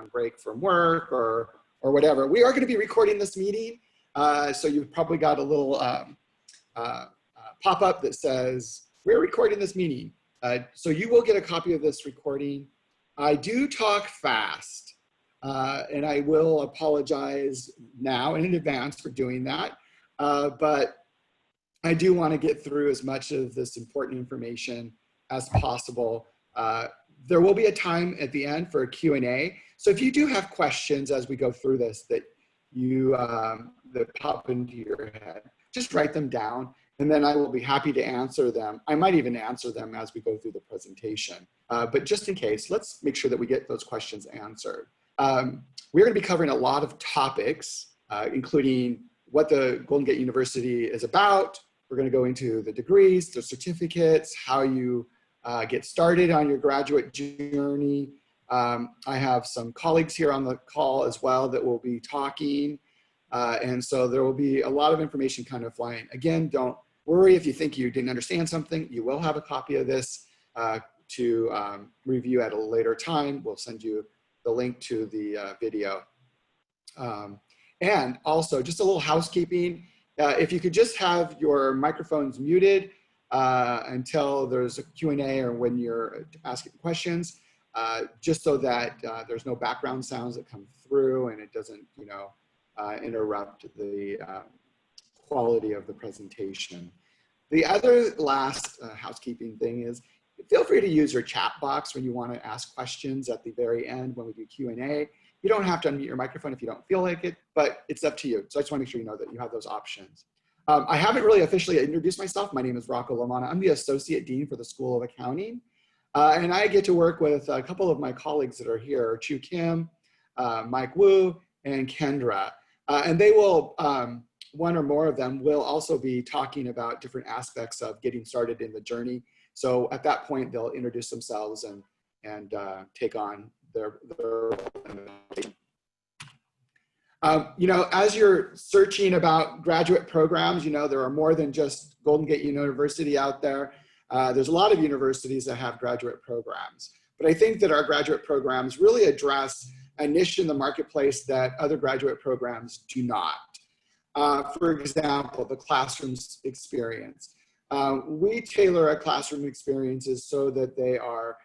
break from work or whatever. We are going to be recording this meeting. So you've probably got a little pop-up that says, we're recording this meeting. So you will get a copy of this recording. I do talk fast, and I will apologize now and in advance for doing that. But I do want to get through as much of this important information as possible. There will be a time at the end for a Q&A. So if you do have questions as we go through this that that pop into your head, just write them down, and then I will be happy to answer them. I might even answer them as we go through the presentation. But just in case, let's make sure that we get those questions answered. We're going to be covering a lot of topics, including what the Golden Gate University is about. We're going to go into the degrees, the certificates, how you get started on your graduate journey. I have some colleagues here on the call as well that will be talking. And so there will be a lot of information kind of flying. Again, don't worry if you think you didn't understand something. You will have a copy of this to review at a later time. We'll send you the link to the video. And also, just a little housekeeping. If you could just have your microphones muted until there's a Q&A or when you're asking questions, just so that there's no background sounds that come through and it doesn't, interrupt the quality of the presentation. The other last housekeeping thing is, feel free to use your chat box when you want to ask questions at the very end when we do Q&A. You don't have to unmute your microphone if you don't feel like it, but it's up to you. So I just want to make sure you know that you have those options. I haven't really officially introduced myself. My name is Rocco Lamana. I'm the Associate Dean for the School of Accounting. And I get to work with a couple of my colleagues that are here, Chu Kim, Mike Wu, and Kendra. And they will, one or more of them will also be talking about different aspects of getting started in the journey. So at that point, they'll introduce themselves and take on their as you're searching about graduate programs, there are more than just Golden Gate University out there. There's a lot of universities that have graduate programs, but I think that our graduate programs really address a niche in the marketplace that other graduate programs do not. For example, the classroom experience. We tailor our classroom experiences so that they are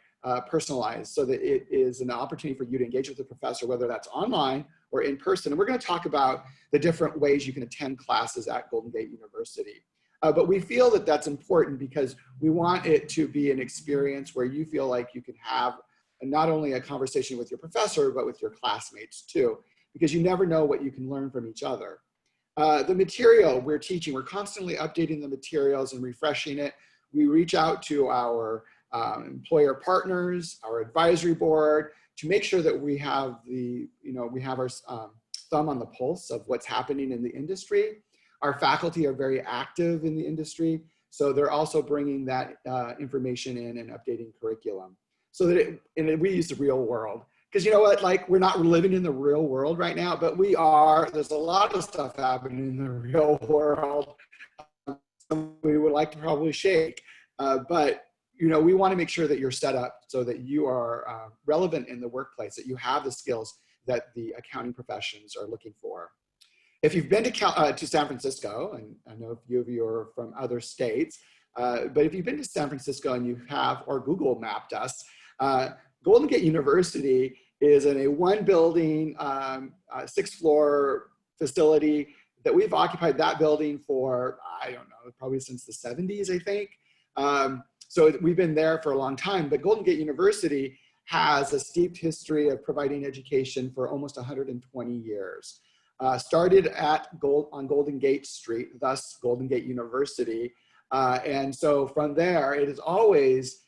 personalized, so that it is an opportunity for you to engage with the professor, whether that's online or in person. And we're going to talk about the different ways you can attend classes at Golden Gate University. But we feel that that's important because we want it to be an experience where you feel like you can have not only a conversation with your professor, but with your classmates too, because you never know what you can learn from each other. The material we're teaching, we're constantly updating the materials and refreshing it. We reach out to our employer partners, our advisory board, to make sure that we have our thumb on the pulse of what's happening in the industry. Our faculty are very active in the industry, so they're also bringing that information in and updating curriculum. So that we use the real world. Because you know what, we're not living in the real world right now, but we are. There's a lot of stuff happening in the real world we would like to probably shake. But we want to make sure that you're set up so that you are relevant in the workplace, that you have the skills that the accounting professions are looking for. If you've been to San Francisco, and I know a few of you are from other states, but if you've been to San Francisco and you have, or Google mapped us, Golden Gate University is in a one building, 6th floor facility that we've occupied that building for, I don't know, probably since the 70s, I think. So we've been there for a long time, but Golden Gate University has a steeped history of providing education for almost 120 years. Started on Golden Gate Street, thus Golden Gate University. And so from there, it has always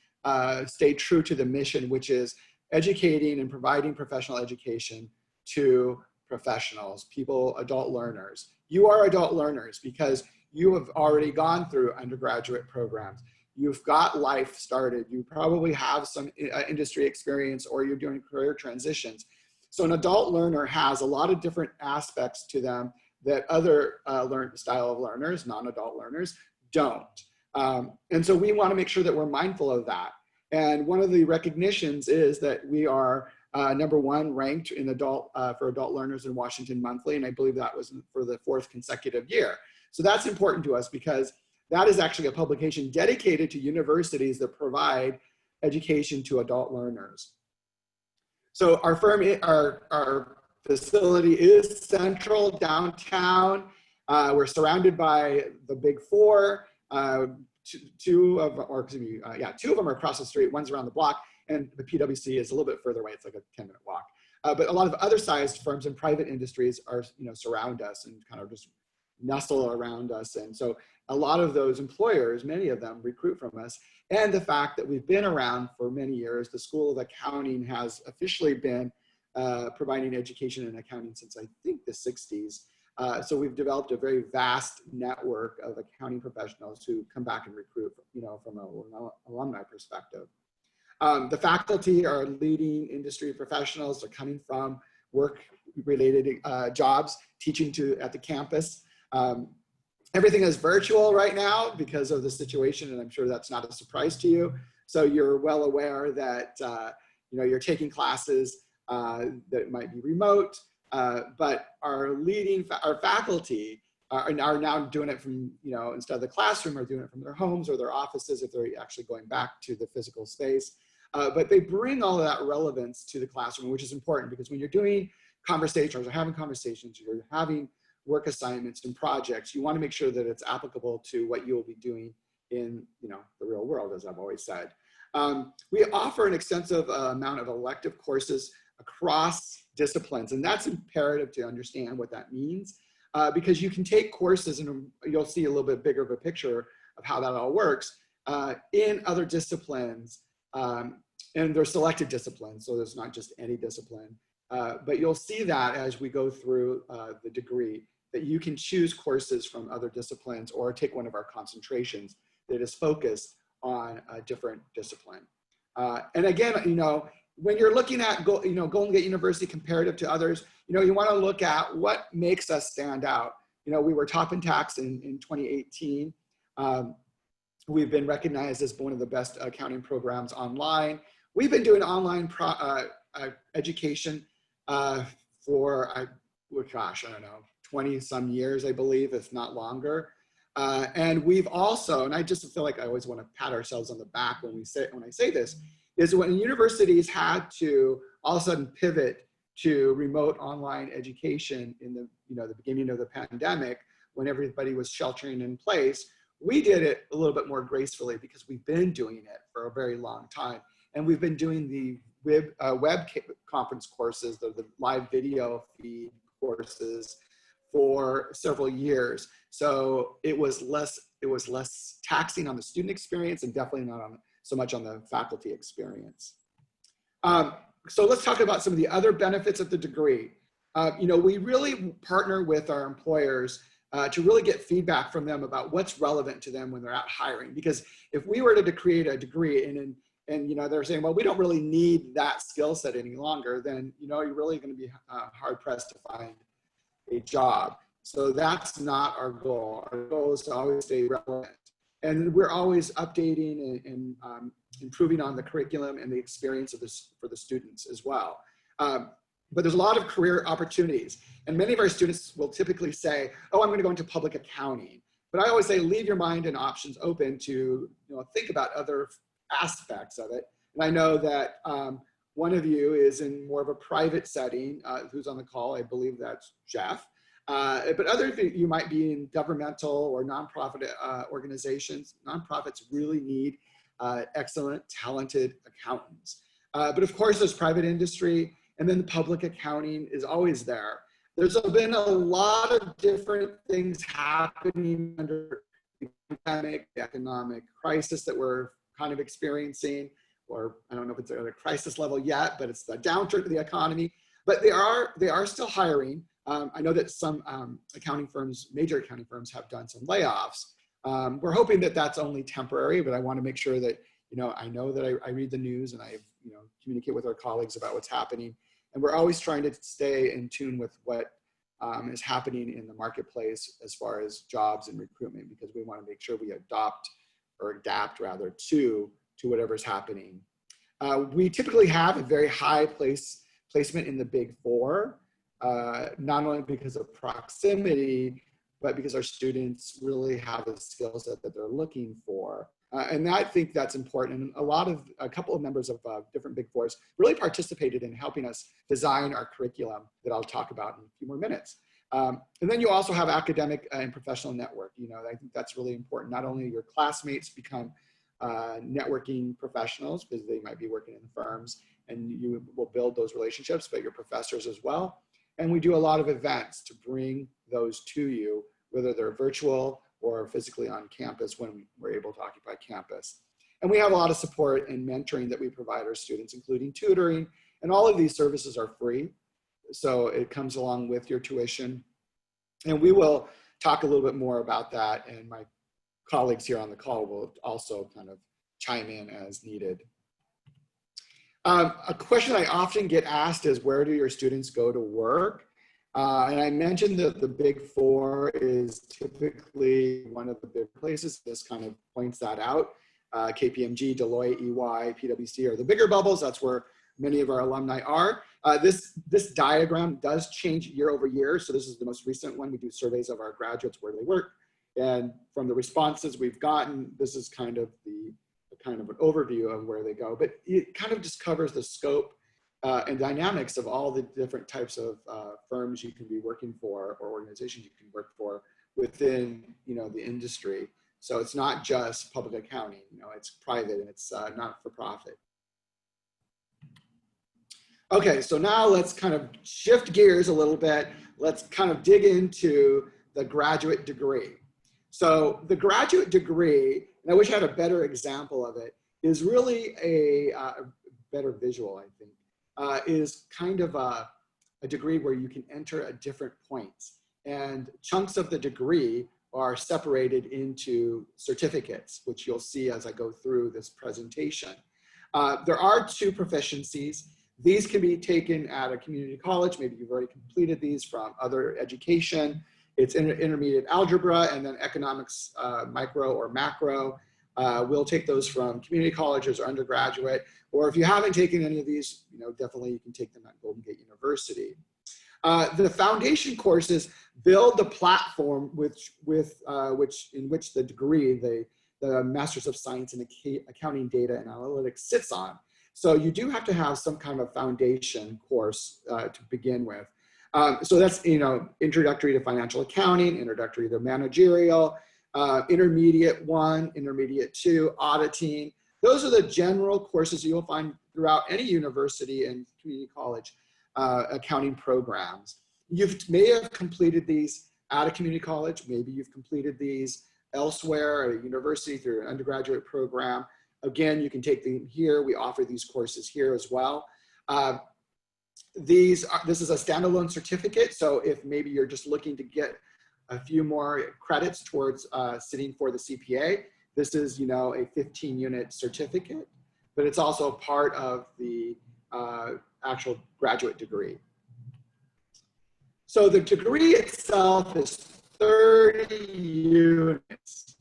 stayed true to the mission, which is educating and providing professional education to professionals, people, adult learners. You are adult learners because you have already gone through undergraduate programs. You've got life started. You probably have some industry experience or you're doing career transitions. So an adult learner has a lot of different aspects to them that other style of learners, non-adult learners, don't. And so we want to make sure that we're mindful of that. And one of the recognitions is that we are #1 ranked in for adult learners in Washington Monthly, and I believe that was for the 4th consecutive year. So that's important to us because that is actually a publication dedicated to universities that provide education to adult learners. So our our facility is central downtown. We're surrounded by the big four. Two of them are across the street. One's around the block, and the PwC is a little bit further away. It's like a 10-minute walk. But a lot of other sized firms and private industries are, surround us and kind of just nestle around us. And so a lot of those employers, many of them recruit from us. And the fact that we've been around for many years, the School of Accounting has officially been providing education in accounting since I think the 60s. So we've developed a very vast network of accounting professionals who come back and recruit, from an alumni perspective. The faculty are leading industry professionals. They're coming from work-related jobs, teaching at the campus. Everything is virtual right now because of the situation, and I'm sure that's not a surprise to you. So you're well aware that you're taking classes that might be remote, but our faculty are now doing it from, instead of the classroom, are doing it from their homes or their offices if they're actually going back to the physical space. But they bring all of that relevance to the classroom, which is important because when you're doing conversations or having conversations, you're having work assignments and projects, you want to make sure that it's applicable to what you'll be doing in the real world, as I've always said. We offer an extensive amount of elective courses across disciplines, and that's imperative to understand what that means, because you can take courses and you'll see a little bit bigger of a picture of how that all works in other disciplines, and they're selected disciplines, so there's not just any discipline, but you'll see that as we go through the degree, that you can choose courses from other disciplines or take one of our concentrations that is focused on a different discipline. And again, when you're looking at Golden Gate University comparative to others, you want to look at what makes us stand out. We were top in tax in 2018. We've been recognized as one of the best accounting programs online. We've been doing online education for, I don't know, 20 some years, I believe, if not longer. And we've also, and I just feel like I always want to pat ourselves on the back when I say this, is when universities had to all of a sudden pivot to remote online education in the beginning of the pandemic, when everybody was sheltering in place, we did it a little bit more gracefully because we've been doing it for a very long time. And we've been doing the web conference courses, the live video feed courses for several years. So it was less taxing on the student experience and definitely not so much on the faculty experience. So let's talk about some of the other benefits of the degree. We really partner with our employers to really get feedback from them about what's relevant to them when they're out hiring. Because if we were to create a degree and they're saying, well, we don't really need that skill set any longer, then you're really going to be hard pressed to find a job. So that's not our goal. Our goal is to always stay relevant. And we're always updating and improving on the curriculum and the experience for the students as well. But there's a lot of career opportunities. And many of our students will typically say, oh, I'm going to go into public accounting. But I always say, leave your mind and options open to think about other aspects of it. And I know that one of you is in more of a private setting, who's on the call. I believe that's Jeff. But other of you might be in governmental or nonprofit organizations. Nonprofits really need excellent, talented accountants. But of course, there's private industry, and then the public accounting is always there. There's been a lot of different things happening under the pandemic, the economic crisis that we're kind of experiencing, or I don't know if it's at a crisis level yet, but it's the downturn of the economy. But they are still hiring. I know that some accounting firms, major accounting firms, have done some layoffs. We're hoping that that's only temporary, but I want to make sure that I know that I read the news and I communicate with our colleagues about what's happening. And we're always trying to stay in tune with what is happening in the marketplace as far as jobs and recruitment, because we want to make sure we adapt rather to whatever's happening. We typically have a very high place placement in the Big Four, not only because of proximity, but because our students really have the skill set that they're looking for. And I think that's important. And a couple of members of different Big Fours really participated in helping us design our curriculum that I'll talk about in a few more minutes. And then you also have academic and professional network. You know, I think that's really important. Not only your classmates become networking professionals because they might be working in firms and you will build those relationships, but your professors as well. And we do a lot of events to bring those to you, whether they're virtual or physically on campus when we're able to occupy campus. And we have a lot of support and mentoring that we provide our students, including tutoring, and all of these services are free. So it comes along with your tuition. And we will talk a little bit more about that, and my colleagues here on the call will also kind of chime in as needed. A question I often get asked is, where do your students go to work? And I mentioned that the Big Four is typically one of the big places. This kind of points that out. KPMG, Deloitte, EY, PwC are the bigger bubbles. That's where many of our alumni are. This diagram does change year over year. So this is the most recent one. We do surveys of our graduates, where they work. And from the responses we've gotten, this is kind of an overview of where they go. But it kind of just covers the scope and dynamics of all the different types of firms you can be working for or organizations you can work for within, you know, the industry. So it's not just public accounting, you know, it's private and it's not for profit. Okay, so now let's kind of shift gears a little bit. Let's kind of dig into the graduate degree. So the graduate degree, and I wish I had a better example of it, is really a better visual, I think, is kind of a degree where you can enter at different points. And chunks of the degree are separated into certificates, which you'll see as I go through this presentation. There are 2 proficiencies. These can be taken at a community college. Maybe you've already completed these from other education. It's intermediate algebra and then economics, micro or macro. We'll take those from community colleges or undergraduate. Or if you haven't taken any of these, you know, definitely you can take them at Golden Gate University. The foundation courses build the platform in which the degree, the Masters of Science in Accounting, Data, and Analytics sits on. So you do have to have some kind of foundation course to begin with. So that's, you know, introductory to financial accounting, introductory to managerial, intermediate 1, intermediate 2, auditing. Those are the general courses you'll find throughout any university and community college accounting programs. You may have completed these at a community college. Maybe you've completed these elsewhere at a university through an undergraduate program. Again, you can take them here. We offer these courses here as well. This is a standalone certificate. So if maybe you're just looking to get a few more credits towards sitting for the CPA, this is, you know, a 15-unit certificate, but it's also part of the actual graduate degree. So the degree itself is 30 units,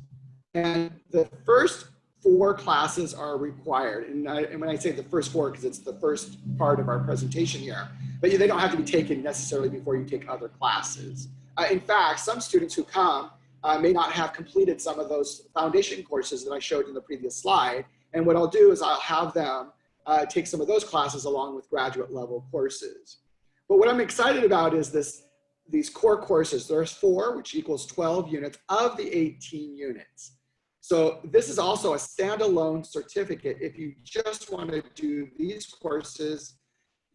and the first 4 classes are required. And when I say the first 4, because it's the first part of our presentation here, but they don't have to be taken necessarily before you take other classes. In fact, some students who come may not have completed some of those foundation courses that I showed in the previous slide. And what I'll do is I'll have them take some of those classes along with graduate level courses. But what I'm excited about is these core courses. There's 4, which equals 12 units of the 18 units. So this is also a standalone certificate. If you just want to do these courses,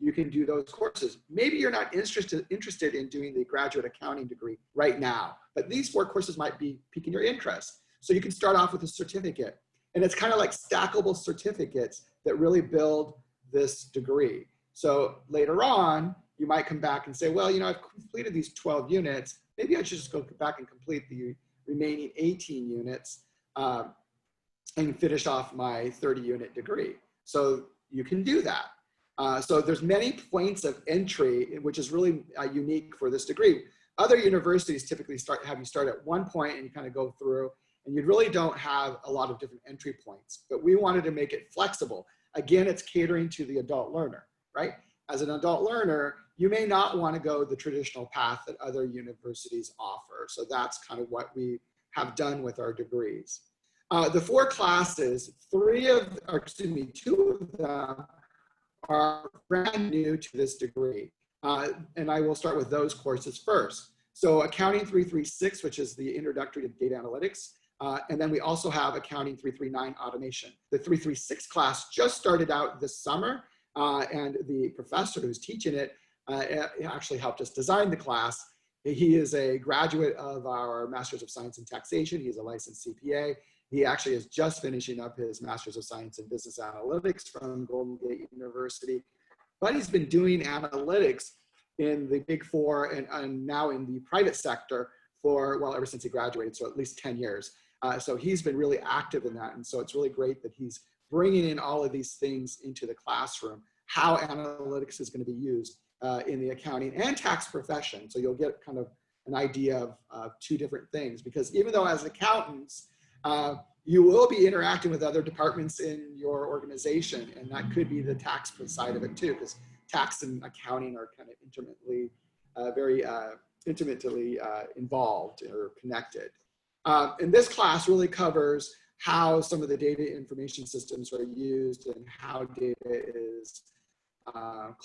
you can do those courses. Maybe you're not interested in doing the graduate accounting degree right now, but these 4 courses might be piquing your interest. So you can start off with a certificate. And it's kind of like stackable certificates that really build this degree. So later on, you might come back and say, well, you know, I've completed these 12 units. Maybe I should just go back and complete the remaining 18 units and finish off my 30-unit degree. So you can do that. So there's many points of entry, which is really unique for this degree. Other universities typically have you start at one point and you kind of go through, and you really don't have a lot of different entry points. But we wanted to make it flexible. Again, it's catering to the adult learner, right? as an adult learner, you may not want to go the traditional path that other universities offer. So that's kind of what we have done with our degrees. The 4 classes, 2 of them are brand new to this degree. And I will start with those courses first. So Accounting 336, which is the Introductory to Data Analytics. And then we also have Accounting 339 Automation. The 336 class just started out this summer, and the professor who's teaching it actually helped us design the class. He is a graduate of our Masters of Science in Taxation. He's a licensed CPA. He actually is just finishing up his Masters of Science in Business Analytics from Golden Gate University. But he's been doing analytics in the Big Four and now in the private sector for, well, ever since he graduated, so at least 10 years. So he's been really active in that. And so it's really great that he's bringing in all of these things into the classroom, how analytics is going to be used in the accounting and tax profession. So you'll get kind of an idea of 2 different things, because even though as accountants, you will be interacting with other departments in your organization, and that could be the tax side of it too, because tax and accounting are kind of intimately, very intimately involved or connected. And this class really covers how some of the data information systems are used and how data is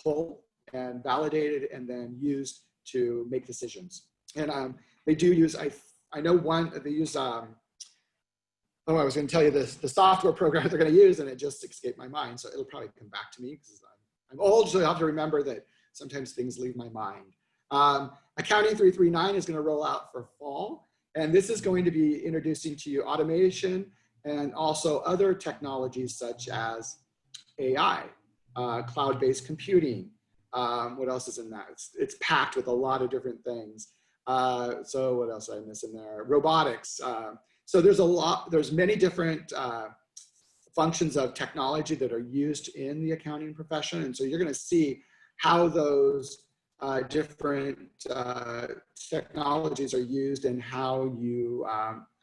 culled and validated and then used to make decisions. And they do use, I know they use, I was going to tell you this, the software program they're going to use, and it just escaped my mind. So it'll probably come back to me because I'm old, so I have to remember that sometimes things leave my mind. Accounting 339 is going to roll out for fall. And this is going to be introducing to you automation and also other technologies such as AI, cloud-based computing. What else is in that? It's packed with a lot of different things. So what else did I miss in there? Robotics. So there's many different functions of technology that are used in the accounting profession. And so you're going to see how those different technologies are used and how you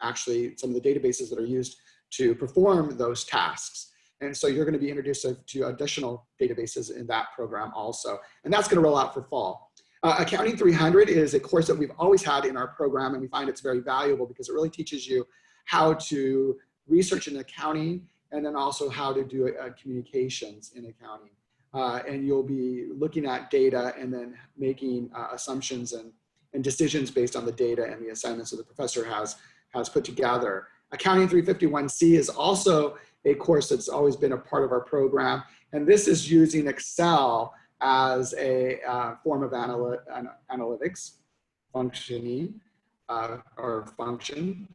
actually, some of the databases that are used to perform those tasks. And so you're going to be introduced to additional databases in that program also. And that's going to roll out for fall. Accounting 300 is a course that we've always had in our program, and we find it's very valuable because it really teaches you how to research in accounting and then also how to do communications in accounting. And you'll be looking at data and then making assumptions and decisions based on the data and the assignments that the professor has put together. Accounting 351C is also a course that's always been a part of our program. And this is using Excel as a form of analytics, functioning or function.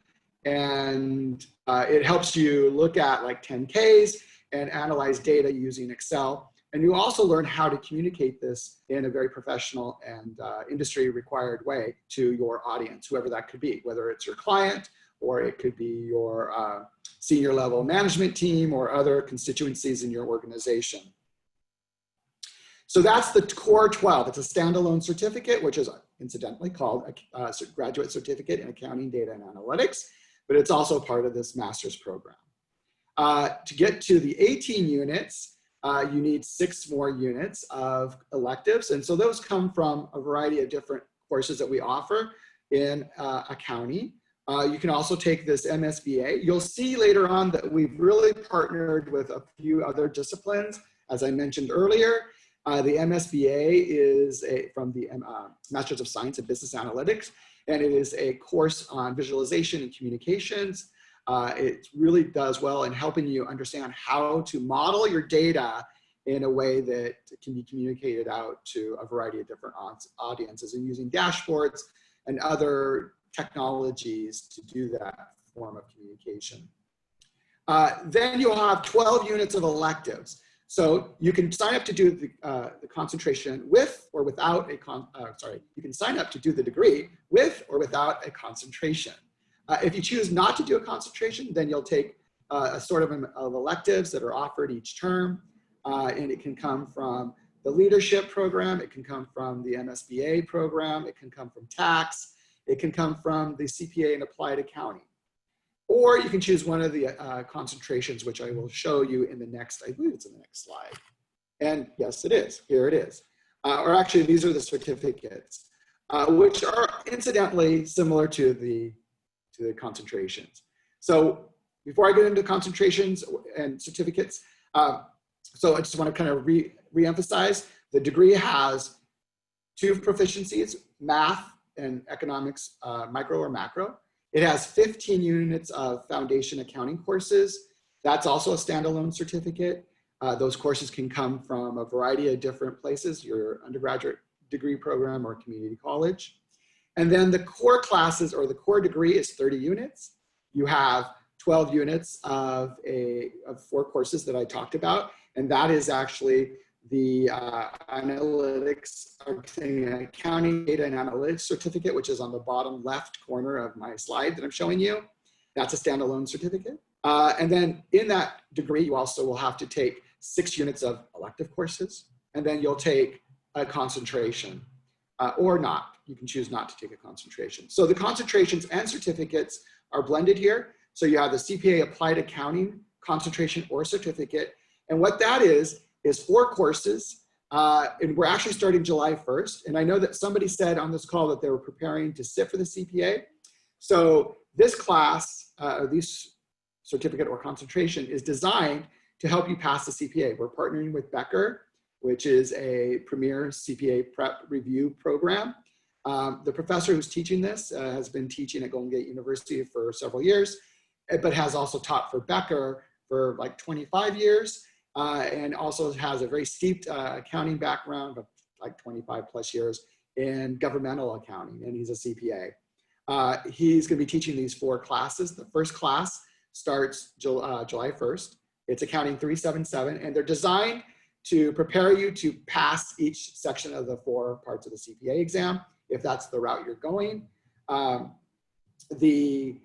And it helps you look at like 10Ks and analyze data using Excel. And you also learn how to communicate this in a very professional and industry required way to your audience, whoever that could be, whether it's your client or it could be your senior level management team or other constituencies in your organization. So that's the Core 12. It's a standalone certificate, which is incidentally called a Graduate Certificate in Accounting, Data, and Analytics, but it's also part of this master's program. To get to the 18 units, you need 6 more units of electives. And so those come from a variety of different courses that we offer in accounting. You can also take this MSBA. You'll see later on that we've really partnered with a few other disciplines. As I mentioned earlier, the MSBA is from the Masters of Science in Business Analytics, and it is a course on visualization and communications. It really does well in helping you understand how to model your data in a way that can be communicated out to a variety of different audiences, and using dashboards and other technologies to do that form of communication. Then you'll have 12 units of electives. So you can sign up to do the concentration with or without a, you can sign up to do the degree with or without a concentration. If you choose not to do a concentration, then you'll take a sort of electives that are offered each term. And it can come from the leadership program, it can come from the MSBA program, it can come from tax, it can come from the CPA and applied accounting. Or you can choose one of the concentrations, which I will show you in the next, I believe it's in the next slide. And yes, it is. Here it is. Or actually, these are the certificates, which are incidentally similar to the concentrations. So before I get into concentrations and certificates, so I just want to kind of re-emphasize, the degree has 2 proficiencies, math and economics, micro or macro. It has 15 units of foundation accounting courses. That's also a standalone certificate. Those courses can come from a variety of different places, your undergraduate degree program or community college. And then the core classes or the core degree is 30 units. You have 12 units of 4 courses that I talked about. And that is actually the analytics, accounting data and analytics certificate, which is on the bottom left corner of my slide that I'm showing you. That's a standalone certificate. And then in that degree, you also will have to take 6 units of elective courses, and then you'll take a concentration or not. You can choose not to take a concentration. So the concentrations and certificates are blended here. So you have the CPA Applied Accounting concentration or certificate. And what that is 4 courses. And we're actually starting July 1st. And I know that somebody said on this call that they were preparing to sit for the CPA. So this class, or this certificate or concentration, is designed to help you pass the CPA. We're partnering with Becker, which is a premier CPA prep review program. The professor who's teaching this has been teaching at Golden Gate University for several years, but has also taught for Becker for like 25 years, and also has a very steeped accounting background of like 25 plus years in governmental accounting, and he's a CPA. He's going to be teaching these 4 classes. The first class starts July 1st. It's Accounting 377, and they're designed to prepare you to pass each section of the 4 parts of the CPA exam, if that's the route you're going. The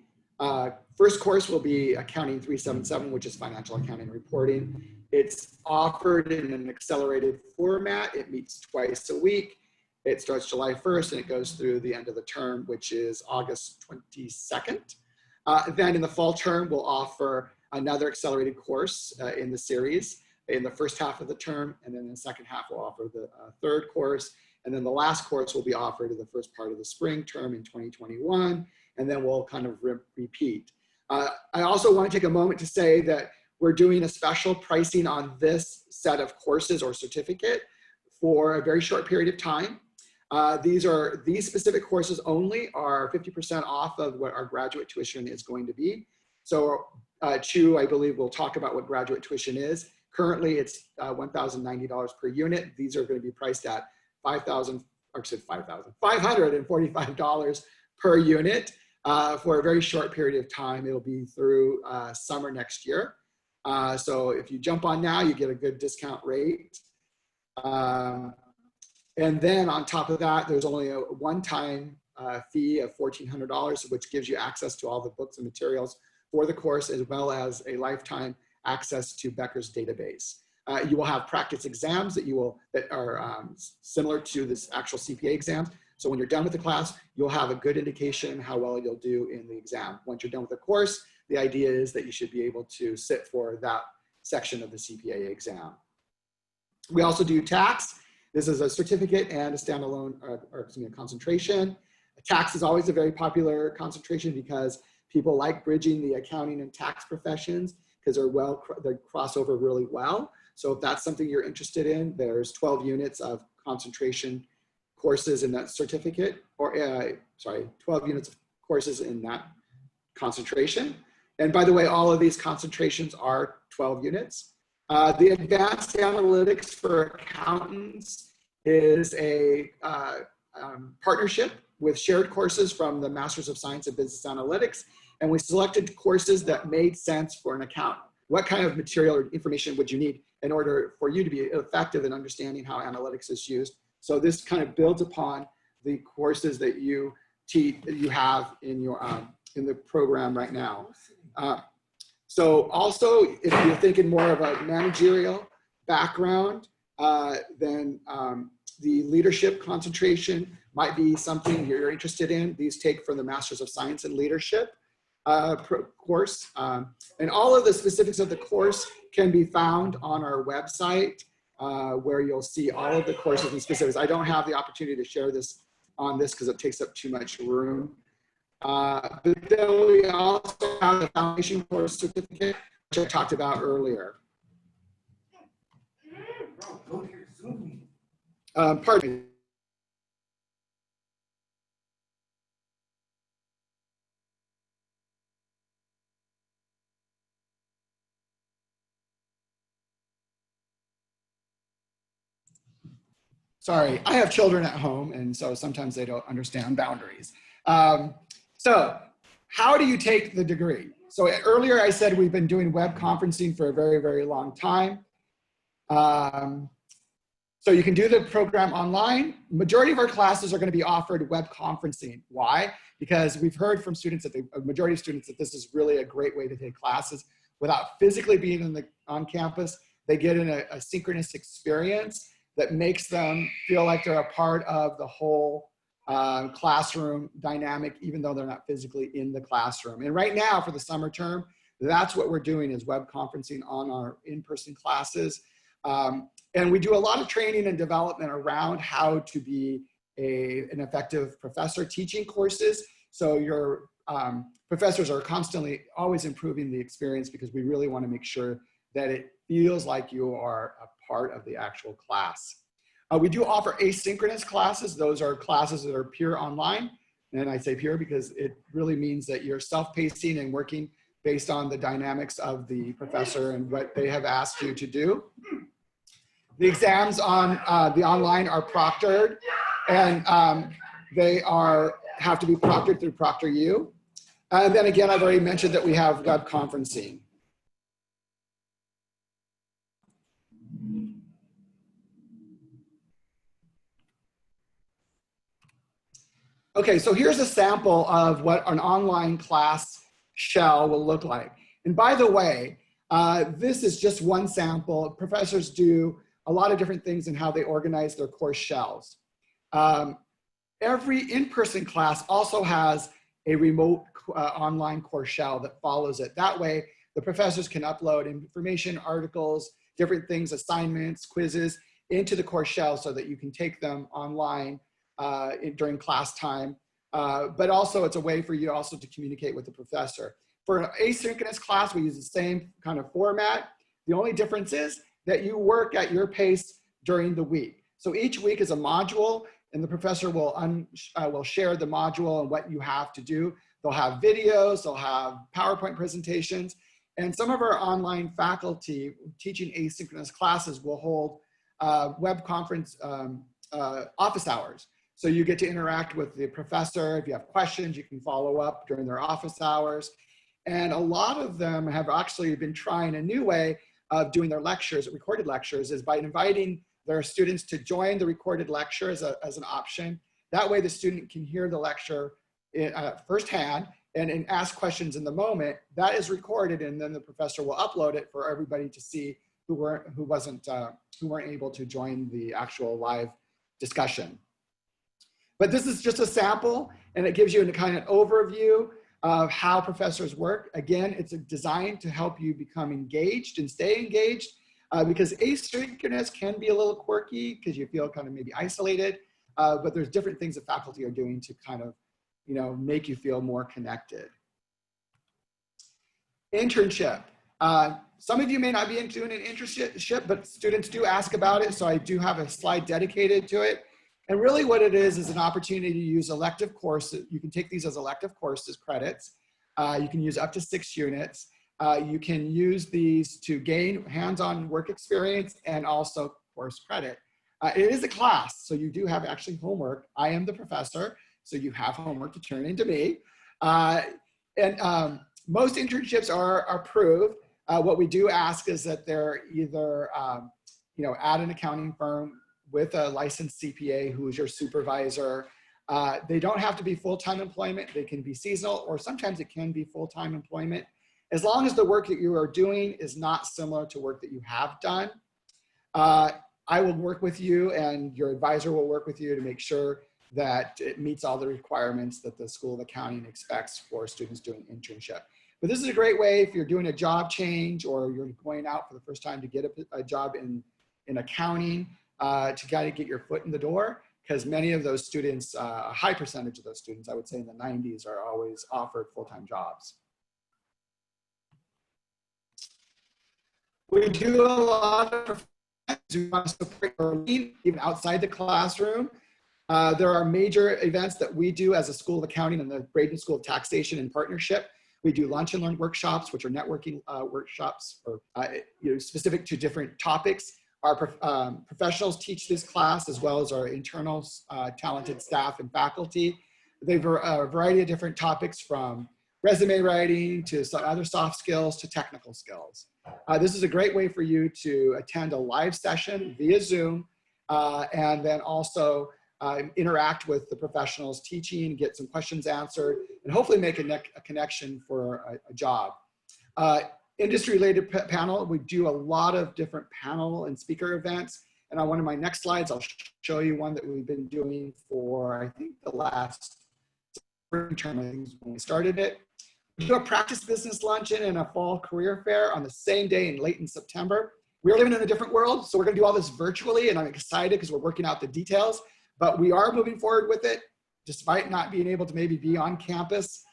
first course will be Accounting 377, which is Financial Accounting and Reporting. It's offered in an accelerated format. It meets twice a week. It starts July 1st and it goes through the end of the term, which is August 22nd. Then in the fall term, we'll offer another accelerated course in the series in the first half of the term, and then in the second half we'll offer the 3rd course, and then the last course will be offered in the first part of the spring term in 2021, and then we'll kind of repeat. I also want to take a moment to say that we're doing a special pricing on this set of courses or certificate for a very short period of time. These specific courses only are 50% off of what our graduate tuition is going to be. So Chu, I believe, will talk about what graduate tuition is. Currently, it's $1,090 per unit. These are going to be priced at $545 per unit for a very short period of time. It'll be through summer next year. So if you jump on now, you get a good discount rate. And then on top of that, there's only a one-time fee of $1,400, which gives you access to all the books and materials for the course, as well as a lifetime access to Becker's database. You will have practice exams that are similar to this actual CPA exams. So when you're done with the class, you'll have a good indication how well you'll do in the exam. Once you're done with the course, the idea is that you should be able to sit for that section of the CPA exam. We also do tax. This is a certificate and a standalone, a concentration. Tax is always a very popular concentration because people like bridging the accounting and tax professions because they cross over really well. So if that's something you're interested in, there's 12 units of concentration courses in that certificate, or 12 units of courses in that concentration. And by the way, all of these concentrations are 12 units. The Advanced Analytics for Accountants is a partnership with shared courses from the Masters of Science in Business Analytics. And we selected courses that made sense for an accountant. What kind of material or information would you need in order for you to be effective in understanding how analytics is used? So this kind of builds upon the courses that you have in your in the program right now. So also, if you're thinking more of a managerial background, then the leadership concentration might be something you're interested in. These take from the Masters of Science in Leadership course. And all of the specifics of the course can be found on our website. where you'll see all of the courses and specifics. I don't have the opportunity to share this on this because it takes up too much room. But then we also have the foundation course certificate, which I talked about earlier. Pardon me. Sorry, I have children at home, and so sometimes they don't understand boundaries. So how do you take the degree? So earlier I said we've been doing web conferencing for a very, very long time. So you can do the program online. Majority of our classes are going to be offered web conferencing. Why? Because we've heard from students that a majority of students that this is really a great way to take classes without physically being on campus. They get in a synchronous experience that makes them feel like they're a part of the whole classroom dynamic, even though they're not physically in the classroom. And right now for the summer term, that's what we're doing is web conferencing on our in-person classes. And we do a lot of training and development around how to be an effective professor teaching courses. So your professors are constantly always improving the experience because we really want to make sure that it feels like you are a part of the actual class. We do offer asynchronous classes. Those are classes that are pure online. And I say pure because it really means that you're self-pacing and working based on the dynamics of the professor and what they have asked you to do. The exams on the online are proctored, and they have to be proctored through ProctorU. And then again, I've already mentioned that we have web conferencing. Okay, so here's a sample of what an online class shell will look like. And by the way, this is just one sample. Professors do a lot of different things in how they organize their course shells. Every in-person class also has a remote online course shell that follows it. That way, the professors can upload information, articles, different things, assignments, quizzes into the course shell so that you can take them online during class time. But also it's a way for you also to communicate with the professor. For an asynchronous class, we use the same kind of format. The only difference is that you work at your pace during the week. So each week is a module, and the professor will share the module and what you have to do. They'll have videos, they'll have PowerPoint presentations, and some of our online faculty teaching asynchronous classes will hold web conference office hours. So you get to interact with the professor. If you have questions, you can follow up during their office hours. And a lot of them have actually been trying a new way of doing their lectures, recorded lectures, is by inviting their students to join the recorded lecture as an option. That way the student can hear the lecture firsthand and ask questions in the moment. That is recorded, and then the professor will upload it for everybody to see who weren't able to join the actual live discussion. But this is just a sample, and it gives you a kind of overview of how professors work. Again, it's designed to help you become engaged and stay engaged because asynchronous can be a little quirky because you feel kind of maybe isolated, but there's different things that faculty are doing to kind of, make you feel more connected. Internship. Some of you may not be doing an internship, but students do ask about it, so I do have a slide dedicated to it. And really what it is an opportunity to use elective courses. You can take these as elective courses credits. You can use up to 6 units. You can use these to gain hands-on work experience and also course credit. It is a class, so you do have actually homework. I am the professor, so you have homework to turn into me. Most internships are approved. What we do ask is that they're either at an accounting firm with a licensed CPA who is your supervisor. They don't have to be full-time employment. They can be seasonal, or sometimes it can be full-time employment. As long as the work that you are doing is not similar to work that you have done. I will work with you, and your advisor will work with you to make sure that it meets all the requirements that the School of Accounting expects for students doing internship. But this is a great way if you're doing a job change or you're going out for the first time to get a job in in accounting to kind of get your foot in the door, because many of those students, a high percentage of those students, I would say in the 90s, are always offered full-time jobs. We do a lot of who want to support learning, even outside the classroom. There are major events that we do as a School of Accounting and the Braden School of Taxation in partnership. We do lunch and learn workshops, which are networking workshops or specific to different topics. Our professionals teach this class, as well as our internal talented staff and faculty. They have a variety of different topics, from resume writing to some other soft skills to technical skills. This is a great way for you to attend a live session via Zoom, and then also interact with the professionals teaching, get some questions answered, and hopefully make a connection for a job. Industry-related panel, we do a lot of different panel and speaker events. And on one of my next slides, I'll show you one that we've been doing for, I think, the last spring term, I think, when we started it. We do a practice business luncheon and a fall career fair on the same day in late in September. We're living in a different world, so we're gonna do all this virtually, and I'm excited because we're working out the details, but we are moving forward with it, despite not being able to maybe be on campus.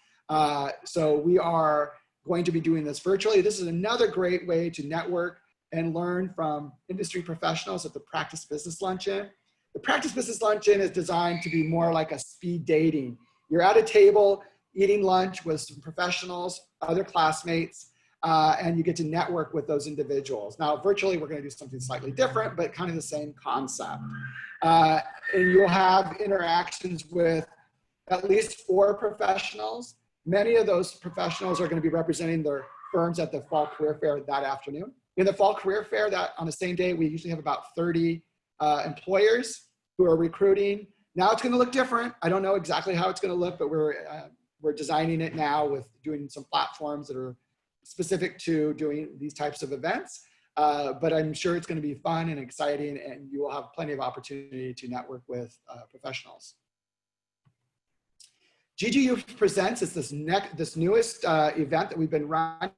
So we are going to be doing this virtually. This is another great way to network and learn from industry professionals at the Practice Business Luncheon. The Practice Business Luncheon is designed to be more like a speed dating. You're at a table eating lunch with some professionals, other classmates, and you get to network with those individuals. Now, virtually, we're going to do something slightly different, but kind of the same concept. And you'll have interactions with at least 4 professionals. Many of those professionals are going to be representing their firms at the Fall Career Fair that afternoon. In the Fall Career Fair, that on the same day, we usually have about 30 employers who are recruiting. Now it's going to look different. I don't know exactly how it's going to look, but we're designing it now with doing some platforms that are specific to doing these types of events. But I'm sure it's going to be fun and exciting, and you will have plenty of opportunity to network with professionals. GGU Presents is this newest event that we've been running.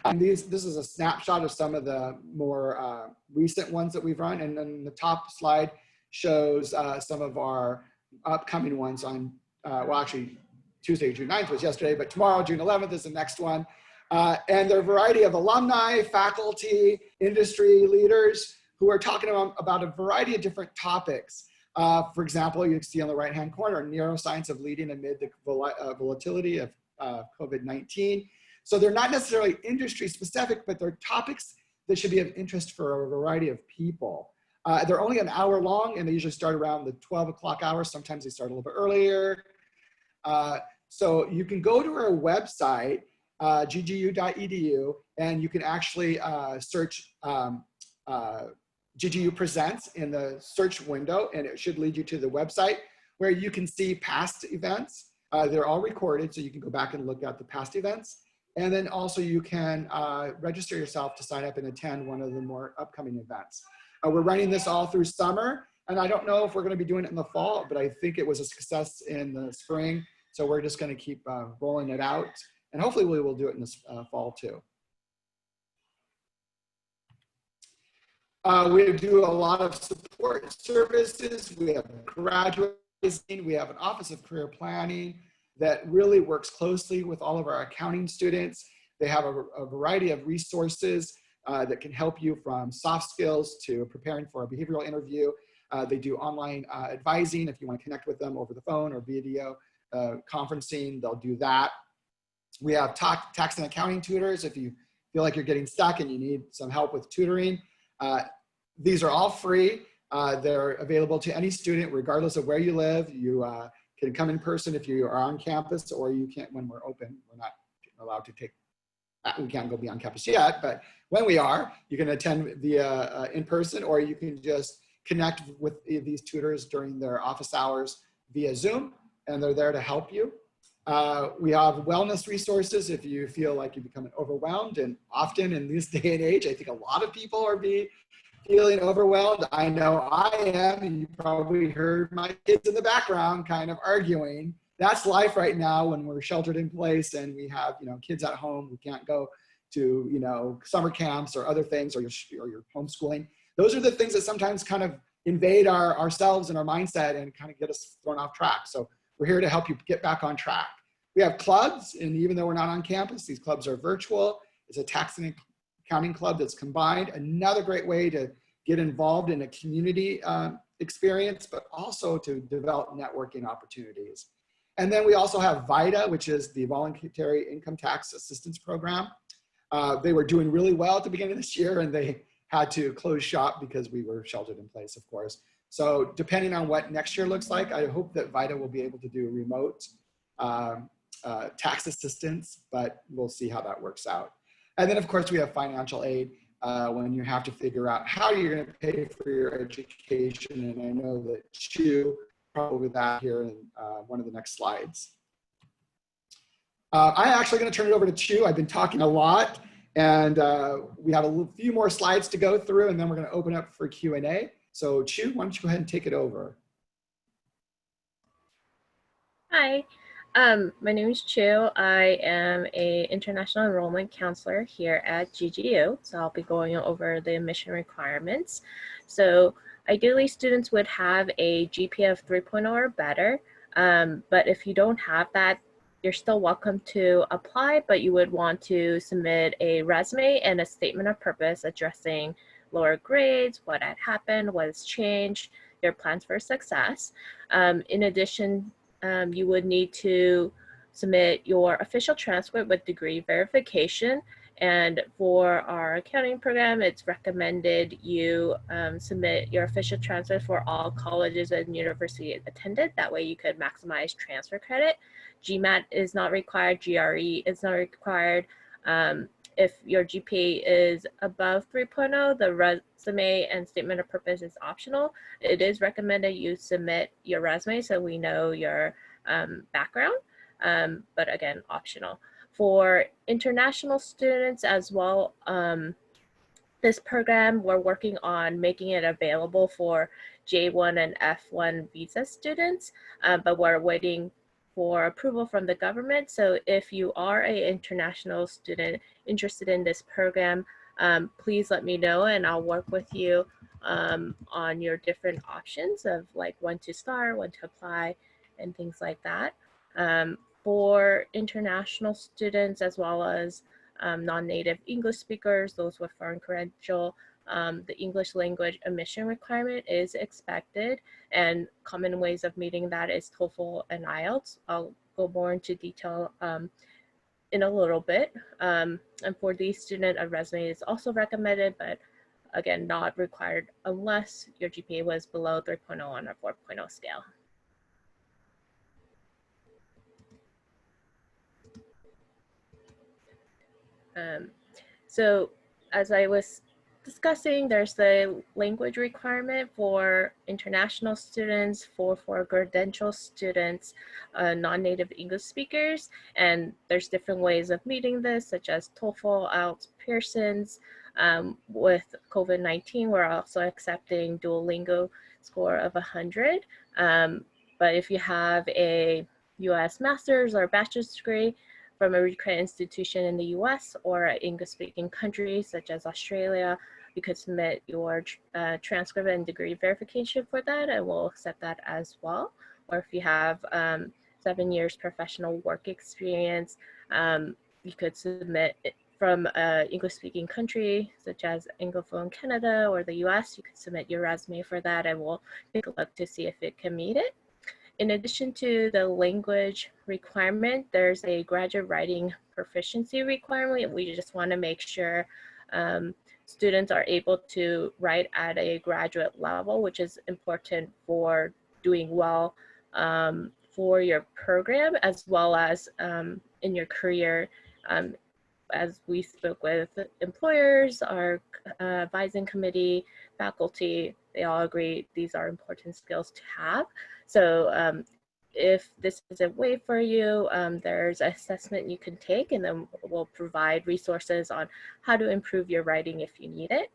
And this is a snapshot of some of the more recent ones that we've run. And then the top slide shows some of our upcoming ones on, well, actually, Tuesday, June 9th was yesterday, but tomorrow, June 11th, is the next one. And there are a variety of alumni, faculty, industry leaders who are talking about a variety of different topics. For example, you see on the right-hand corner, neuroscience of leading amid the volatility of COVID-19. So they're not necessarily industry specific, but they're topics that should be of interest for a variety of people. They're only an hour long, and they usually start around the 12 o'clock hour. Sometimes they start a little bit earlier. So you can go to our website, ggu.edu, and you can actually search GGU Presents in the search window, and it should lead you to the website where you can see past events. They're all recorded, so you can go back and look at the past events. And then also you can register yourself to sign up and attend one of the more upcoming events. We're running this all through summer, and I don't know if we're going to be doing it in the fall, but I think it was a success in the spring. So we're just going to keep rolling it out, and hopefully we will do it in this fall too. We do a lot of support services. We have graduate, we have an Office of Career Planning that really works closely with all of our accounting students. They have a variety of resources that can help you, from soft skills to preparing for a behavioral interview. They do online advising if you want to connect with them over the phone or video conferencing, they'll do that. We have tax and accounting tutors if you feel like you're getting stuck and you need some help with tutoring. These are all free. They're available to any student regardless of where you live. You can come in person if you are on campus, or you can't when we're open. We're not allowed to take, we can't go be on campus yet, but when we are, you can attend via in person, or you can just connect with these tutors during their office hours via Zoom, and they're there to help you. We have wellness resources if you feel like you're becoming overwhelmed, and often in this day and age, I think a lot of people are feeling overwhelmed. I know I am, and you probably heard my kids in the background kind of arguing. That's life right now when we're sheltered in place and we have, kids at home who can't go to, summer camps or other things, or you're homeschooling. those are the things that sometimes kind of invade ourselves and our mindset and kind of get us thrown off track. So we're here to help you get back on track. We have clubs, and even though we're not on campus, these clubs are virtual. It's a tax and accounting club that's combined. Another great way to get involved in a community experience, but also to develop networking opportunities. And then we also have VITA, which is the Voluntary Income Tax Assistance Program. They were doing really well at the beginning of this year, and they had to close shop because we were sheltered in place, of course. So depending on what next year looks like, I hope that VITA will be able to do remote tax assistance, but we'll see how that works out. And then of course we have financial aid when you have to figure out how you're going to pay for your education. And I know that Chu probably that here in one of the next slides. I'm actually going to turn it over to Chu. I've been talking a lot, and we have a few more slides to go through, and then we're going to open up for Q&A. So Chu, why don't you go ahead and take it over? Hi, my name is Chu. I am an international enrollment counselor here at GGU. So I'll be going over the admission requirements. So ideally, students would have a GPA of 3.0 or better. But if you don't have that, you're still welcome to apply, but you would want to submit a resume and a statement of purpose addressing lower grades, what had happened, what has changed, your plans for success. In addition, you would need to submit your official transcript with degree verification. And for our accounting program, it's recommended you submit your official transcript for all colleges and universities attended. That way you could maximize transfer credit. GMAT is not required, GRE is not required. If your GPA is above 3.0, the resume and statement of purpose is optional. It is recommended you submit your resume so we know your background, but again, optional. For international students as well, this program, we're working on making it available for J1 and F1 visa students, but we're waiting for approval from the government. So if you are an international student interested in this program, please let me know and I'll work with you on your different options of like when to start, when to apply, and things like that. For international students as well as non-native English speakers, those with foreign credential, the English language admission requirement is expected, and common ways of meeting that is TOEFL and IELTS. I'll go more into detail in a little bit. And for these students, a resume is also recommended, but again, not required unless your GPA was below 3.0 on a 4.0 scale. So as I was discussing, there's the language requirement for international students, for credential students, non-native English speakers, and there's different ways of meeting this, such as TOEFL, IELTS, Pearson's. With COVID-19, we're also accepting Duolingo score of 100. But if you have a US master's or bachelor's degree from a accredited institution in the US or an English-speaking country such as Australia, you could submit your transcript and degree verification for that, and we'll accept that as well. Or if you have 7 years professional work experience, you could submit it from an English-speaking country such as Anglophone Canada or the US. You could submit your resume for that, and we'll take a look to see if it can meet it. In addition to the language requirement, there's a graduate writing proficiency requirement. We just want to make sure students are able to write at a graduate level, which is important for doing well for your program as well as in your career. As we spoke with employers, our advising committee, faculty, they all agree these are important skills to have. So if this is a way for you, there's an assessment you can take, and then we'll provide resources on how to improve your writing if you need it.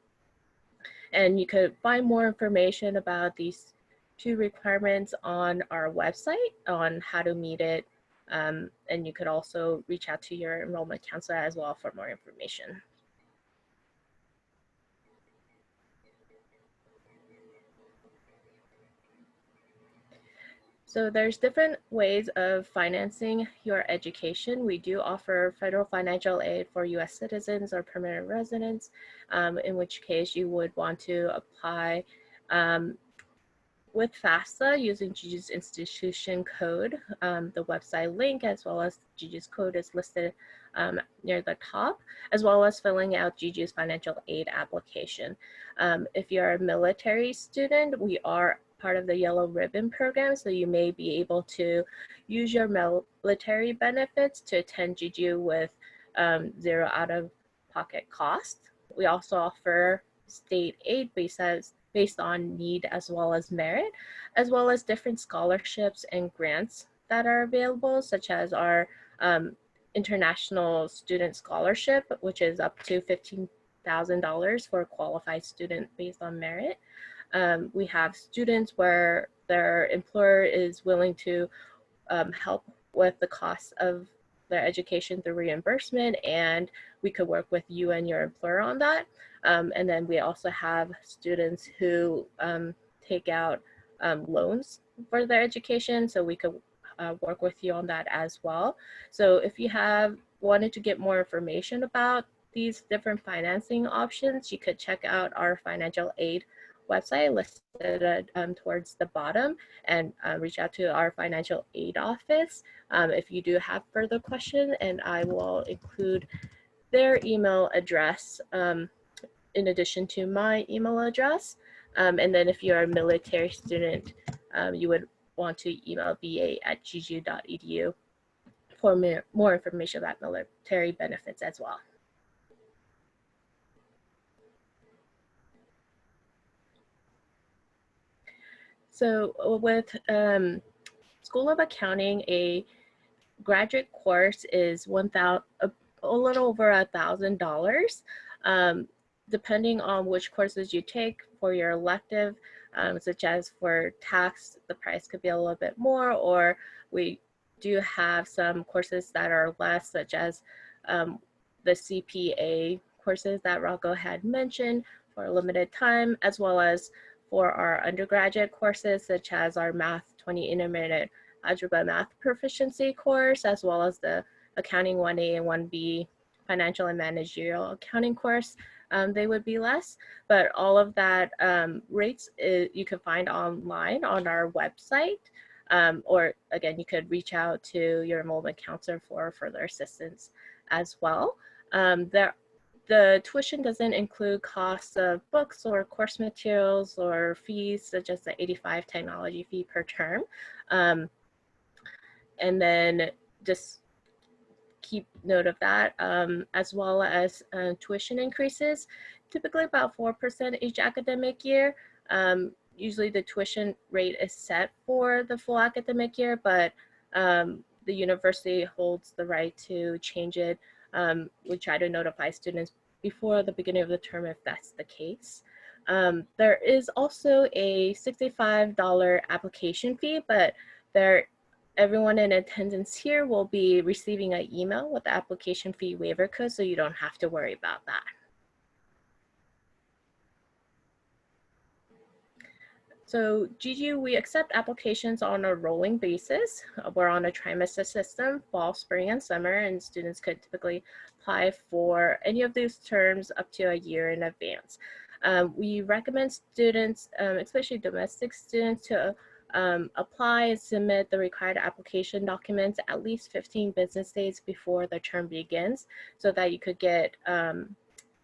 And you could find more information about these two requirements on our website on how to meet it. And you could also reach out to your enrollment counselor as well for more information. So there's different ways of financing your education. We do offer federal financial aid for US citizens or permanent residents, in which case you would want to apply with FAFSA using GGU's institution code. The website link as well as GGU's code is listed near the top, as well as filling out GGU's financial aid application. If you're a military student, we are part of the Yellow Ribbon program, so you may be able to use your military benefits to attend GGU with zero out-of-pocket cost. We also offer state aid based on need as well as merit, as well as different scholarships and grants that are available, such as our International Student Scholarship, which is up to $15,000 for a qualified student based on merit. We have students where their employer is willing to help with the cost of their education through reimbursement, and we could work with you and your employer on that. And then we also have students who take out loans for their education, so we could work with you on that as well. So if you have wanted to get more information about these different financing options, you could check out our financial aid website listed towards the bottom, and reach out to our financial aid office if you do have further questions, and I will include their email address in addition to my email address. And then if you're a military student, you would want to email ba@ggu.edu for more information about military benefits as well. So with School of Accounting, a graduate course is a little over $1,000. Depending on which courses you take for your elective, such as for tax, the price could be a little bit more, or we do have some courses that are less, such as the CPA courses that Rocco had mentioned for a limited time, as well as for our undergraduate courses, such as our Math 20 Intermediate Algebra Math Proficiency course, as well as the Accounting 1A and 1B Financial and Managerial Accounting course. They would be less, but all of that rates you can find online on our website, or again, you could reach out to your enrollment counselor for further assistance as well. The tuition doesn't include costs of books or course materials or fees, such as the 85 technology fee per term. And then just keep note of that, as well as tuition increases, typically about 4% each academic year. Usually the tuition rate is set for the full academic year, but the university holds the right to change it. We try to notify students before the beginning of the term if that's the case. There is also a $65 application fee, but everyone in attendance here will be receiving an email with the application fee waiver code, so you don't have to worry about that. So GGU, we accept applications on a rolling basis. We're on a trimester system, fall, spring, and summer, and students could typically apply for any of these terms up to a year in advance. We recommend students, especially domestic students, to apply and submit the required application documents at least 15 business days before the term begins, so that you could get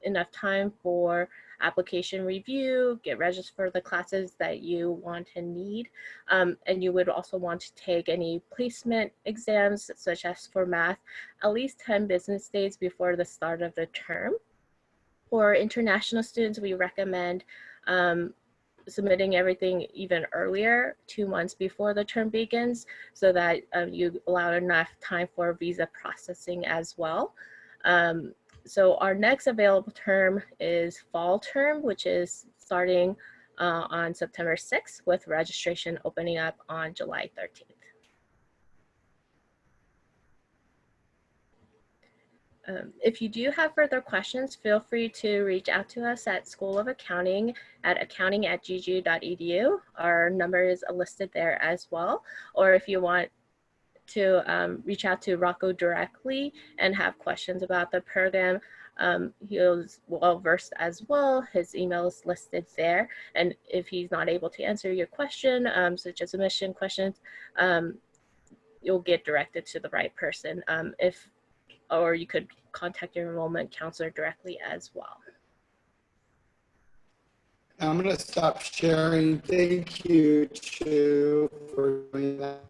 enough time for application review, get registered for the classes that you want and need. And you would also want to take any placement exams, such as for math, at least 10 business days before the start of the term. For international students, we recommend submitting everything even earlier, 2 months before the term begins, so that you allow enough time for visa processing as well. So our next available term is fall term, which is starting on September 6th, with registration opening up on July 13th. If you do have further questions, feel free to reach out to us at School of Accounting at accounting@ggu.edu. Our number is listed there as well. Or if you want to reach out to Rocco directly and have questions about the program, he's well versed as well. His email is listed there. And if he's not able to answer your question, such as admission questions, you'll get directed to the right person. Or you could contact your enrollment counselor directly as well. I'm going to stop sharing. Thank you, Chu, for doing that.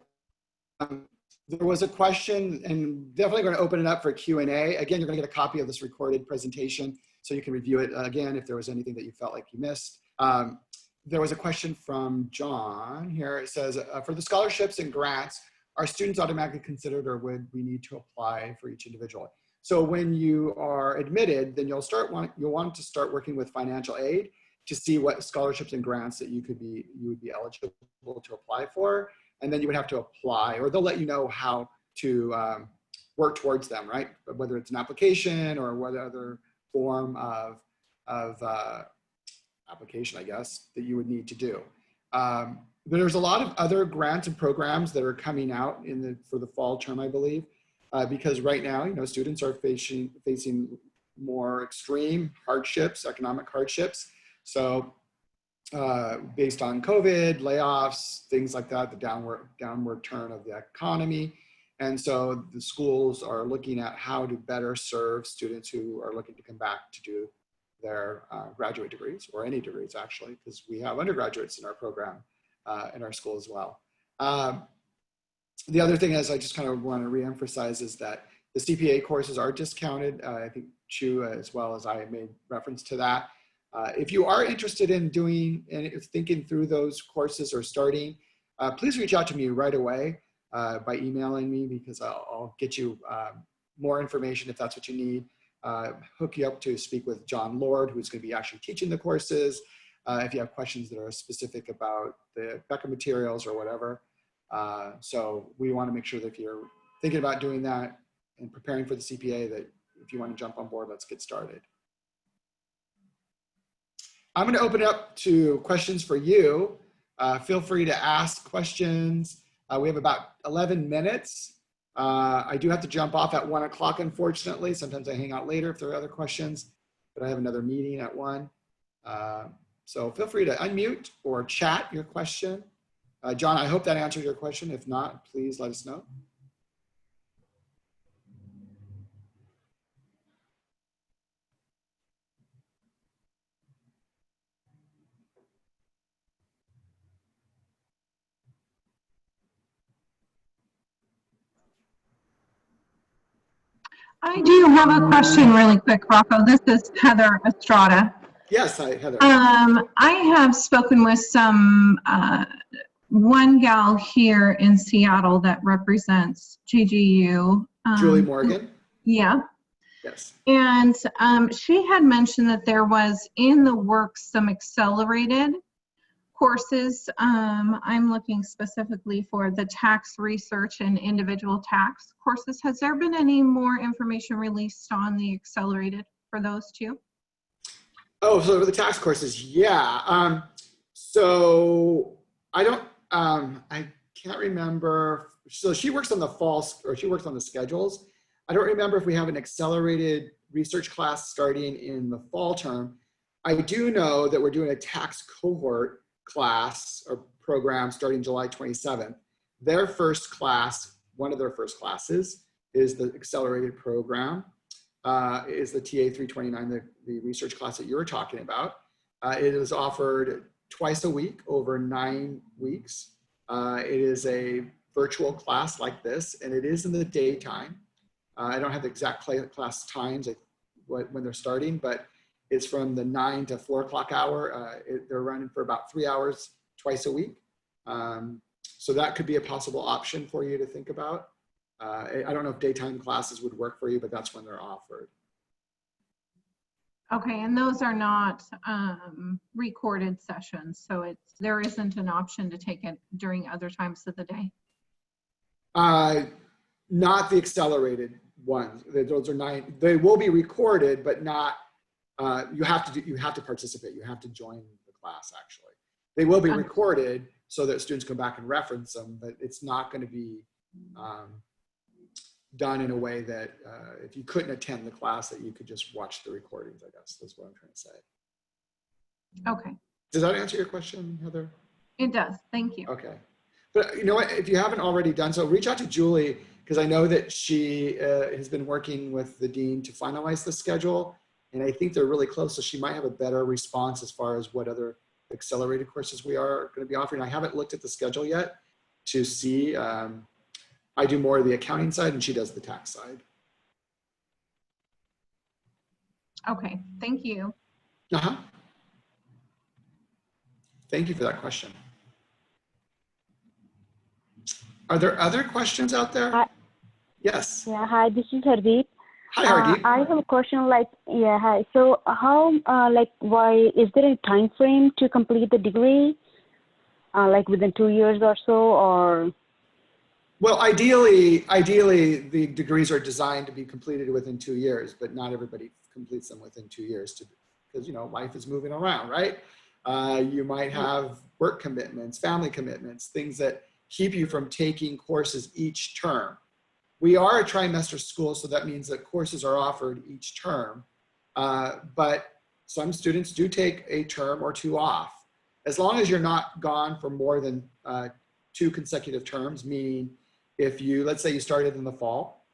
There was a question, and definitely going to open it up for Q&A. Again, you're going to get a copy of this recorded presentation so you can review it again if there was anything that you felt like you missed. There was a question from John here. It says, for the scholarships and grants, are students automatically considered, or would we need to apply for each individual? So when you are admitted, then you'll want to start working with financial aid to see what scholarships and grants that you would be eligible to apply for. And then you would have to apply, or they'll let you know how to work towards them, right? Whether it's an application or what other form of application, I guess, that you would need to do. There's a lot of other grants and programs that are coming out for the fall term, I believe, because right now, students are facing more extreme hardships, economic hardships. So based on COVID, layoffs, things like that, the downward turn of the economy. And so the schools are looking at how to better serve students who are looking to come back to do their graduate degrees, or any degrees actually, because we have undergraduates in our program, in our school as well. The other thing is, I just kind of want to reemphasize, is that the CPA courses are discounted. I think Chu, as well as I, made reference to that. If you are interested in doing and thinking through those courses or starting, please reach out to me right away by emailing me, because I'll get you more information if that's what you need. Hook you up to speak with John Lord, who's going to be actually teaching the courses. If you have questions that are specific about the Becker materials or whatever. So we want to make sure that if you're thinking about doing that and preparing for the CPA, that if you want to jump on board, let's get started. I'm going to open it up to questions for you. Feel free to ask questions. We have about 11 minutes. I do have to jump off at 1 o'clock, unfortunately. Sometimes I hang out later if there are other questions, but I have another meeting at 1. So feel free to unmute or chat your question. John, I hope that answered your question. If not, please let us know. I do have a question really quick, Rocco. This is Heather Estrada. Yes, hi, Heather. I have spoken with one gal here in Seattle that represents GGU. Julie Morgan? Yeah. Yes. And she had mentioned that there was in the works some accelerated courses. I'm looking specifically for the tax research and individual tax courses. Has there been any more information released on the accelerated for those two? Oh, so for the tax courses, yeah. So I don't, I can't remember. So she works on the fall, or she works on the schedules. I don't remember if we have an accelerated research class starting in the fall term. I do know that we're doing a tax cohort class or program starting July 27th. Their first class, one of their first classes, is the accelerated program. Is the TA 329, the research class that you were talking about. It is offered twice a week over 9 weeks. It is a virtual class like this, and it is in the daytime. I don't have the exact class times when they're starting, but it's from the 9 to 4 o'clock hour. They're running for about 3 hours twice a week. So that could be a possible option for you to think about. I don't know if daytime classes would work for you, but that's when they're offered. Okay, and those are not recorded sessions, so there isn't an option to take it during other times of the day? Not the accelerated. ones. Those are 9. They will be recorded, but not. You have to participate. You have to join the class. Actually, they will be recorded so that students come back and reference them. But it's not going to be done in a way that if you couldn't attend the class, that you could just watch the recordings. I guess that's what I'm trying to say. Okay, Does that answer your question, Heather? it does. Thank you. Okay. But you know what, if you haven't already done so, reach out to Julie, because I know that she has been working with the dean to finalize the schedule. And I think they're really close. So she might have a better response as far as what other accelerated courses we are going to be offering. I haven't looked at the schedule yet to see. I do more of the accounting side and she does the tax side. Okay, thank you. Uh-huh. Thank you for that question. Are there other questions out there? Hi. Yes. Yeah, hi, this is Hardeep. Hi, Hardeep. I have a question like, yeah, hi. So how, why, is there a time frame to complete the degree? Like within 2 years or so, or? Well, ideally, the degrees are designed to be completed within 2 years, but not everybody completes them within 2 years because, you know, life is moving around, right? You might have work commitments, family commitments, things that keep you from taking courses each term. We are a trimester school, so that means that courses are offered each term, but some students do take a term or 2 off. As long as you're not gone for more than 2 consecutive terms, meaning if you, let's say you started in the fall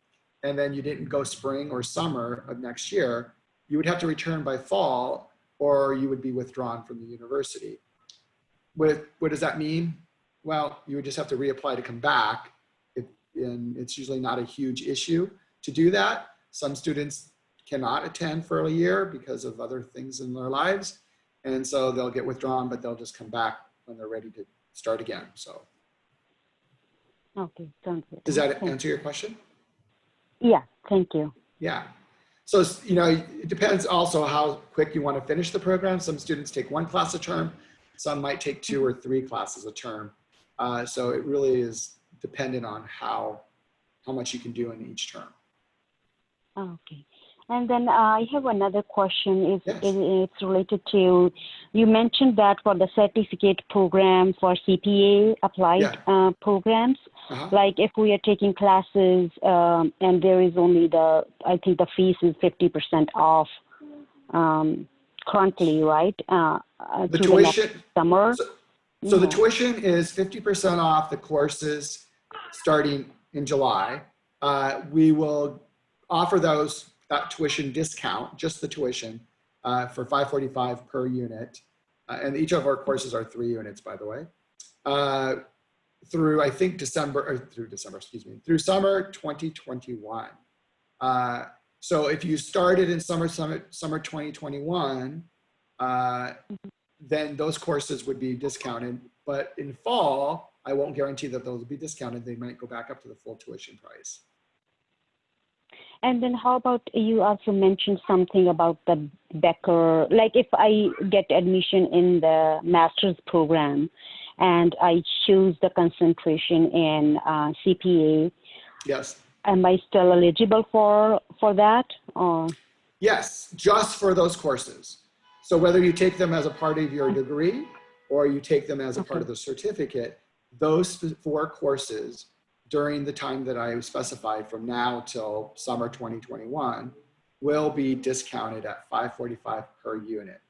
and then you didn't go spring or summer of next year, you would have to return by fall or you would be withdrawn from the university. What does that mean? Well, you would just have to reapply to come back. And it's usually not a huge issue to do that. Some students cannot attend for a year because of other things in their lives. And so they'll get withdrawn, but they'll just come back when they're ready to start again. So. Okay, sounds good. Does that answer your question? Yeah, thank you. Yeah. So, you know, it depends also how quick you want to finish the program. Some students take 1 class a term. Some might take 2 or 3 classes a term. So it really is dependent on how much you can do in each term. Okay. And then I have another question. Yes. It's related to, you mentioned that for the certificate program for CPA applied programs, like if we are taking classes and there is only I think the fees is 50% off currently, right? The tuition, the next summer. So the tuition is 50% off the courses starting in July. We will offer that tuition discount, just the tuition, for $545 per unit. And each of our courses are 3 units, by the way, through, I think, through summer 2021. So if you started in summer 2021, then those courses would be discounted. But in fall, I won't guarantee that those will be discounted. They might go back up to the full tuition price. And then how about, you also mentioned something about the Becker, like if I get admission in the master's program and I choose the concentration in CPA. Yes. Am I still eligible for that? Or? Yes, just for those courses. So whether you take them as a part of your degree or you take them as a part of the certificate, those 4 courses during the time that I specified from now till summer 2021 will be discounted at $545 per unit.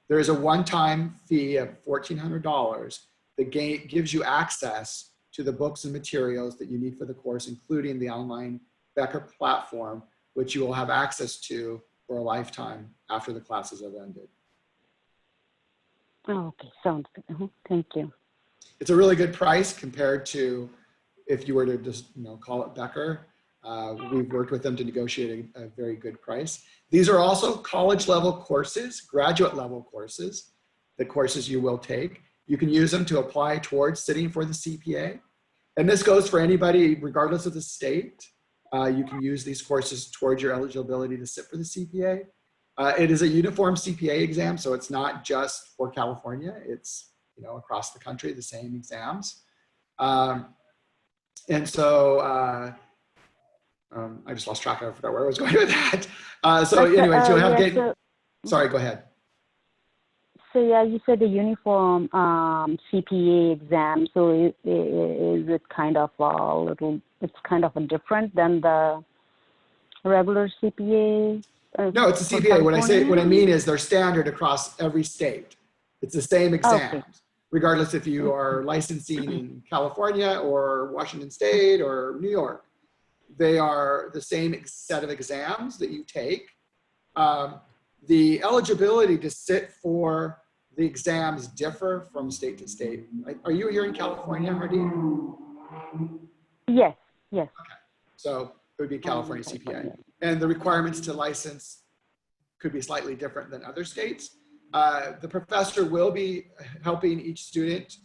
There is a one-time fee of $1,400 that gives you access to the books and materials that you need for the course, including the online Becker platform, which you will have access to for a lifetime after the classes have ended. Oh, okay, sounds good. Thank you. It's a really good price compared to if you were to just call it Becker. We've worked with them to negotiate a very good price. These are also college level courses, graduate level courses, the courses you will take. You can use them to apply towards sitting for the CPA. And this goes for anybody, regardless of the state. You can use these courses towards your eligibility to sit for the CPA. It is a uniform CPA exam, so it's not just for California. It's across the country, the same exams. And so I just lost track. I forgot where I was going with that. So anyway, to have sorry, go ahead. So yeah, you said the uniform CPA exam. So is it kind of a little? It's kind of a different than the regular CPA. No, it's a CPA. What I mean is they're standard across every state. It's the same exams, Okay. regardless if you are licensing in California or Washington State or New York. They are the same set of exams that you take. The eligibility to sit for the exams differ from state to state. Are you here in California, Hardeen? Yes. Yes. So it would be California CPA. And the requirements to license could be slightly different than other states. The professor will be helping each student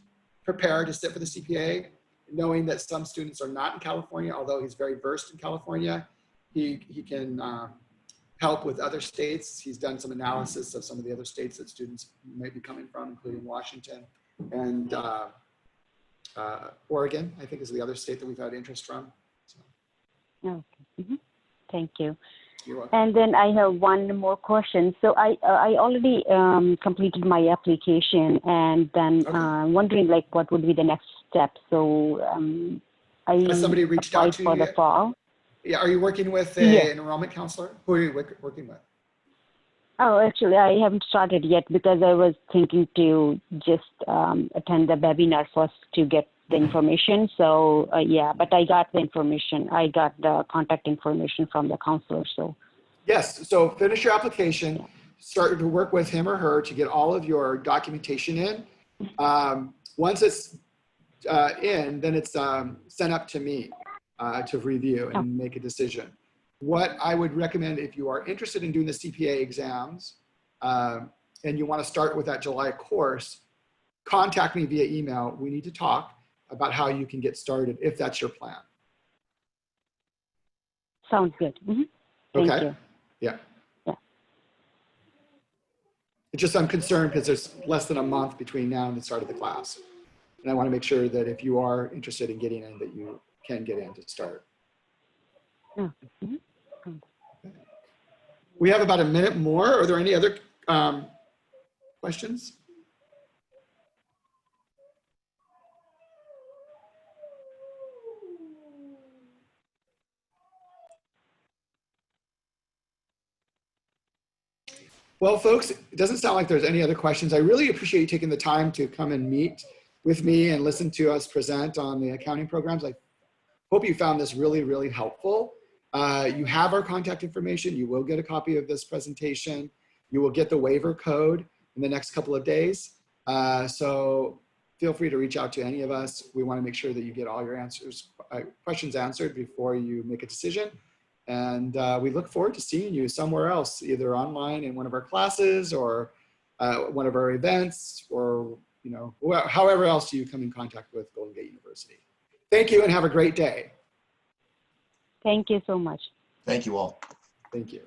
prepare to sit for the CPA, knowing that some students are not in California, although he's very versed in California. He can help with other states. He's done some analysis of some of the other states that students may be coming from, including Washington and Oregon, I think is the other state that we've had interest from. So. Okay. Mm-hmm. Thank you. You're welcome. And then I have one more question. So I already completed my application, and then wondering like what would be the next step. So Has somebody reached out applied to for you the yet? fall. Yeah, are you working with Yes. an enrollment counselor? Who are you working with? Oh, actually, I haven't started yet because I was thinking to just attend the webinar first to get the information. So yeah, but I got the information. I got the contact information from the counselor. So Yes, so finish your application, start to work with him or her to get all of your documentation in. Once it's in, then it's sent up to me to review and make a decision. What I would recommend if you are interested in doing the CPA exams and you want to start with that July course, contact me via email. We need to talk about how you can get started if that's your plan. sounds good. Mm-hmm. Thank Okay. you. Yeah. Yeah. It's just I'm concerned because there's less than a month between now and the start of the class. And I want to make sure that if you are interested in getting in, that you can get in to start. Yeah. Mm-hmm. We have about a minute more. Are there any other questions? Well, folks, it doesn't sound like there's any other questions. I really appreciate you taking the time to come and meet with me and listen to us present on the accounting programs. I hope you found this really, really helpful. You have our contact information. You will get a copy of this presentation. You will get the waiver code in the next couple of days. So feel free to reach out to any of us. We want to make sure that you get all your questions answered before you make a decision. And we look forward to seeing you somewhere else, either online in one of our classes or one of our events, or however else you come in contact with Golden Gate University. Thank you and have a great day. Thank you so much. Thank you all. Thank you.